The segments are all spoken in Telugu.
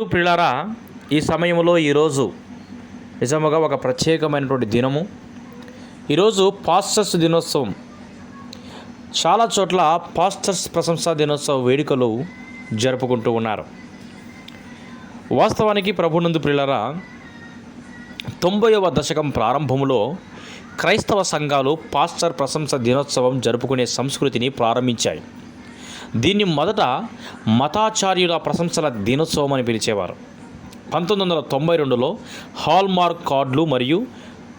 ప్రియులారా, ఈ సమయంలో ఈరోజు నిజముగా ఒక ప్రత్యేకమైనటువంటి దినము. ఈరోజు పాస్టర్స్ దినోత్సవం. చాలా చోట్ల పాస్టర్స్ ప్రశంసా దినోత్సవ వేడుకలు జరుపుకుంటూ ఉన్నారు. వాస్తవానికి ప్రభునందు ప్రియులారా, 90వ దశకం ప్రారంభంలో క్రైస్తవ సంఘాలు పాస్టర్ ప్రశంస దినోత్సవం జరుపుకునే సంస్కృతిని ప్రారంభించాయి. దీన్ని మొదట మతాచార్యుల ప్రశంసల దినోత్సవం అని పిలిచేవారు. 1992లో హాల్మార్క్ కార్డులు మరియు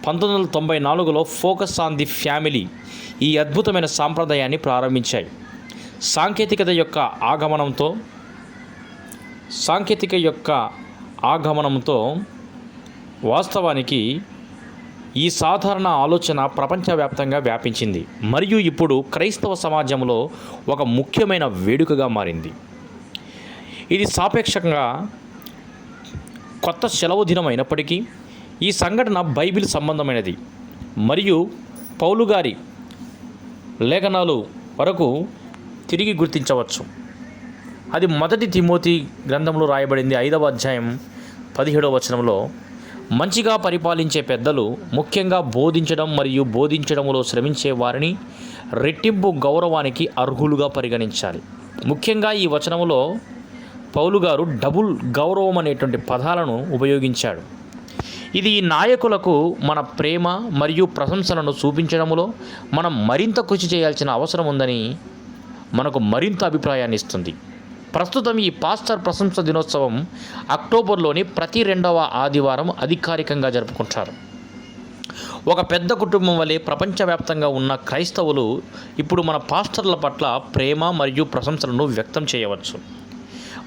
1994లో ఫోకస్ ఆన్ ది ఫ్యామిలీ ఈ అద్భుతమైన సాంప్రదాయాన్ని ప్రారంభించాయి. సాంకేతిక యొక్క ఆగమనంతో వాస్తవానికి ఈ సాధారణ ఆలోచన ప్రపంచవ్యాప్తంగా వ్యాపించింది మరియు ఇప్పుడు క్రైస్తవ సమాజంలో ఒక ముఖ్యమైన వేడుకగా మారింది. ఇది సాపేక్షంగా కొత్త సెలవు దినం అయినప్పటికీ ఈ సంఘటన బైబిల్ సంబంధమైనది మరియు పౌలు గారి లేఖనాలు వరకు తిరిగి గుర్తించవచ్చు. అది మొదటి తిమోతి గ్రంథంలో రాయబడింది 5వ అధ్యాయం 17వ వచనంలో, మంచిగా పరిపాలించే పెద్దలు ముఖ్యంగా బోధించడం మరియు బోధించడంలో శ్రమించే వారిని రెట్టింపు గౌరవానికి అర్హులుగా పరిగణించాలి. ముఖ్యంగా ఈ వచనంలో పౌలు గారు డబుల్ గౌరవం అనేటువంటి పదాలను ఉపయోగించాడు. ఇది ఈ నాయకులకు మన ప్రేమ మరియు ప్రశంసలను చూపించడంలో మనం మరింత కృషి చేయాల్సిన అవసరం ఉందని మనకు మరింత అభిప్రాయాన్ని ఇస్తుంది. ప్రస్తుతం ఈ పాస్టర్ ప్రశంస దినోత్సవం అక్టోబర్లోని ప్రతి 2వ ఆదివారం అధికారికంగా జరుపుకుంటారు. ఒక పెద్ద కుటుంబం వలె ప్రపంచవ్యాప్తంగా ఉన్న క్రైస్తవులు ఇప్పుడు మన పాస్టర్ల పట్ల ప్రేమ మరియు ప్రశంసలను వ్యక్తం చేయవచ్చు.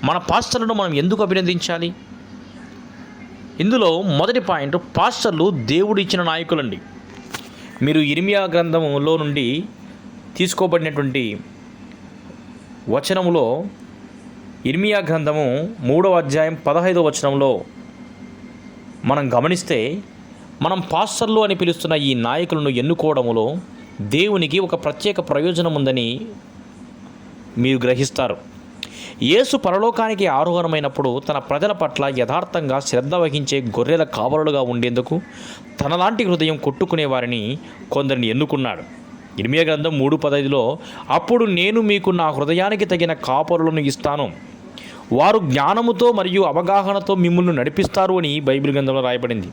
మన పాస్టర్లను మనం ఎందుకు అభినందించాలి? ఇందులో మొదటి పాయింట్, పాస్టర్లు దేవుడు ఇచ్చిన నాయకులండి. మీరు ఇర్మియా గ్రంథంలో నుండి తీసుకోబడినటువంటి వచనములో ఇర్మియా గ్రంథము 3వ అధ్యాయం 15వ వచనంలో మనం గమనిస్తే, మనం పాస్టర్లు అని పిలుస్తున్న ఈ నాయకులను ఎన్నుకోవడంలో దేవునికి ఒక ప్రత్యేక ప్రయోజనం ఉందని మీరు గ్రహిస్తారు. యేసు పరలోకానికి ఆరోహణమైనప్పుడు తన ప్రజల పట్ల యథార్థంగా శ్రద్ధ వహించే గొర్రెల కావలుగా ఉండేందుకు తనలాంటి హృదయం కొట్టుకునే వారిని కొందరిని ఎన్నుకున్నాడు. ఇర్మియా గ్రంథం 3:15లో, అప్పుడు నేను మీకు నా హృదయానికి తగిన కాపరులను ఇస్తాను, వారు జ్ఞానముతో మరియు అవగాహనతో మిమ్మల్ని నడిపిస్తారు అని బైబిల్ గ్రంథంలో రాయబడింది.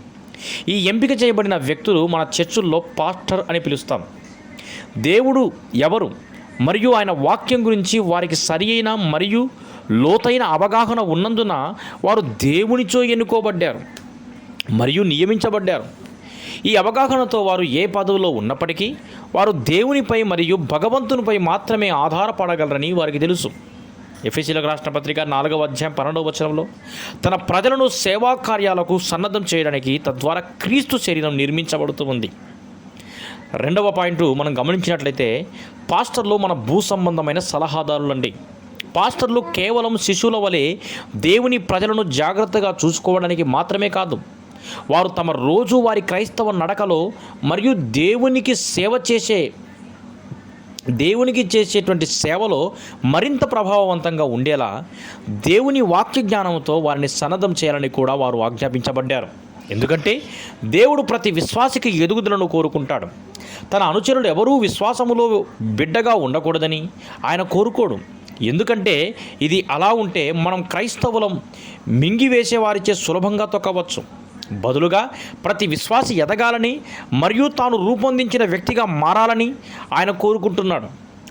ఈ ఎంపిక చేయబడిన వ్యక్తులు మన చర్చుల్లో పాస్టర్ అని పిలుస్తాం. దేవుడు ఎవరు మరియు ఆయన వాక్యం గురించి వారికి సరియైన మరియు లోతైన అవగాహన ఉన్నందున వారు దేవునిచో ఎన్నుకోబడ్డారు మరియు నియమించబడ్డారు. ఈ అవగాహనతో వారు ఏ పదవిలో ఉన్నప్పటికీ వారు దేవునిపై మరియు భగవంతునిపై మాత్రమే ఆధారపడగలరని వారికి తెలుసు. ఎఫెసీయులకు రాసిన పత్రిక 4వ అధ్యాయం 12వ వచనంలో, తన ప్రజలను సేవా కార్యాలకు సన్నద్ధం చేయడానికి తద్వారా క్రీస్తు శరీరం నిర్మించబడుతూ ఉంది. 2వ పాయింట్ మనం గమనించినట్లయితే, పాస్టర్లు మన భూ సంబంధమైన సలహాదారులండి. పాస్టర్లు కేవలం శిశువుల వలె దేవుని ప్రజలను జాగ్రత్తగా చూసుకోవడానికి మాత్రమే కాదు, వారు తమ రోజువారీ క్రైస్తవ నడకలో మరియు దేవునికి చేసేటువంటి సేవలో మరింత ప్రభావవంతంగా ఉండేలా దేవుని వాక్య జ్ఞానంతో వారిని సన్నద్ధం చేయాలని కూడా వారు ఆజ్ఞాపించబడ్డారు. ఎందుకంటే దేవుడు ప్రతి విశ్వాసికి ఎదుగుదలను కోరుకుంటాడు. తన అనుచరులు ఎవరూ విశ్వాసములో బిడ్డగా ఉండకూడదని ఆయన కోరుకోడు. ఎందుకంటే ఇది అలా ఉంటే మనం క్రైస్తవులం మింగివేసేవారిచే సులభంగా తొక్కవచ్చు. బదులుగా ప్రతి విశ్వాసి ఎదగాలని మరియు తాను రూపొందించిన వ్యక్తిగా మారాలని ఆయన కోరుకుంటున్నాడు.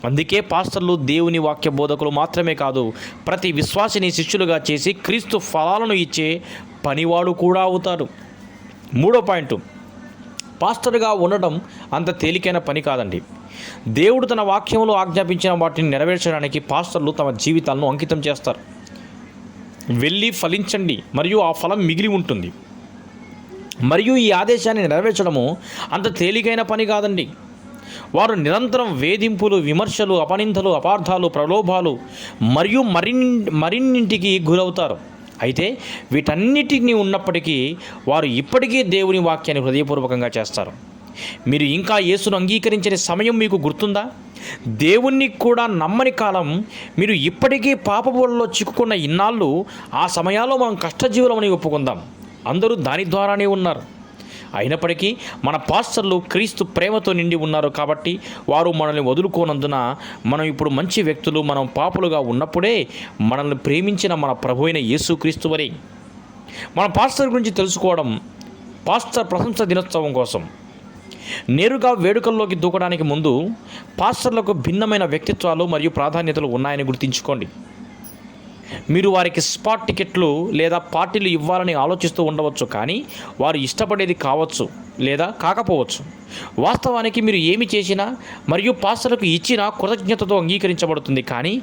అందుకే పాస్టర్లు దేవుని వాక్య బోధకులు మాత్రమే కాదు, ప్రతి విశ్వాసిని శిష్యులుగా చేసి క్రీస్తు ఫలాలను ఇచ్చే పనివాడు కూడా అవుతాడు. 3వ పాయింట్, పాస్టర్గా ఉండడం అంత తేలికైన పని కాదండి. దేవుడు తన వాక్యంలో ఆజ్ఞాపించిన వాటిని నెరవేర్చడానికి పాస్టర్లు తమ జీవితాలను అంకితం చేస్తారు. వెళ్ళి ఫలించండి మరియు ఆ ఫలం మిగిలి ఉంటుంది. మరియు ఈ ఆదేశాన్ని నెరవేర్చడము అంత తేలికైన పని కాదండి. వారు నిరంతరం వేధింపులు, విమర్శలు, అపనిందలు, అపార్థాలు, ప్రలోభాలు మరియు మరిన్నింటికి గురవుతారు. అయితే వీటన్నిటిని ఉన్నప్పటికీ వారు ఇప్పటికీ దేవుని వాక్యాన్ని హృదయపూర్వకంగా చేస్తారు. మీరు ఇంకా యేసును అంగీకరించని సమయం మీకు గుర్తుందా? దేవుణ్ణి కూడా నమ్మని కాలం, మీరు ఇప్పటికీ పాపబోళ్ళలో చిక్కుకున్న ఇన్నాళ్ళు, ఆ సమయాల్లో మనం కష్టజీవులమని ఒప్పుకుందాం. అందరూ దాని ద్వారానే ఉన్నారు. అయినప్పటికీ మన పాస్టర్లు క్రీస్తు ప్రేమతో నిండి ఉన్నారు కాబట్టి వారు మనల్ని వదులుకోనందున మనం ఇప్పుడు మంచి వ్యక్తులు, మనం పాపులుగా ఉన్నప్పుడే మనల్ని ప్రేమించిన మన ప్రభు అయిన యేసుక్రీస్తు వరే. మన పాస్టర్ గురించి తెలుసుకోవడం పాస్టర్ ప్రశంస దినోత్సవం కోసం. నేరుగా వేడుకల్లోకి దూకడానికి ముందు పాస్టర్లకు భిన్నమైన వ్యక్తిత్వాలు మరియు ప్రాధాన్యతలు ఉన్నాయని గుర్తుంచుకోండి. మీరు వారికి స్పాట్ టికెట్లు లేదా పార్టీలు ఇవ్వాలని ఆలోచిస్తూ ఉండవచ్చు, కానీ వారు ఇష్టపడేది కావచ్చు లేదా కాకపోవచ్చు. వాస్తవానికి మీరు ఏమి చేసినా మరియు పాస్టర్లకు ఇచ్చినా కృతజ్ఞతతో అంగీకరించబడుతుంది, కానీ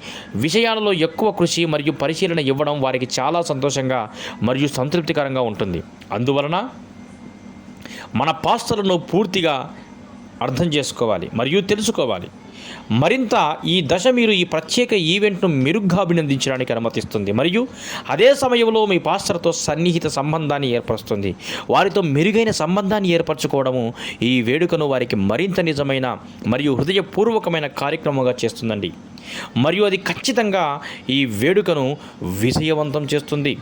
విషయాలలో ఎక్కువ కృషి మరియు పరిశీలన ఇవ్వడం వారికి చాలా సంతోషంగా మరియు సంతృప్తికరంగా ఉంటుంది. అందువలన మన పాస్టర్లను పూర్తిగా అర్థం చేసుకోవాలి మరియు తెలుసుకోవాలి. మరింత ఈ దశ మీరు ఈ ప్రత్యేక ఈవెంట్ను మెరుగ్గా అభినందించడానికి అనుమతిస్తుంది మరియు అదే సమయంలో మీ పాస్టర్తో సన్నిహిత సంబంధాన్ని ఏర్పరుస్తుంది. వారితో మెరుగైన సంబంధాన్ని ఏర్పరచుకోవడము ఈ వేడుకను వారికి మరింత నిజమైన మరియు హృదయపూర్వకమైన కార్యక్రమంగా చేస్తుందండి. మరియు అది ఖచ్చితంగా ఈ వేడుకను విజయవంతం చేస్తుంది.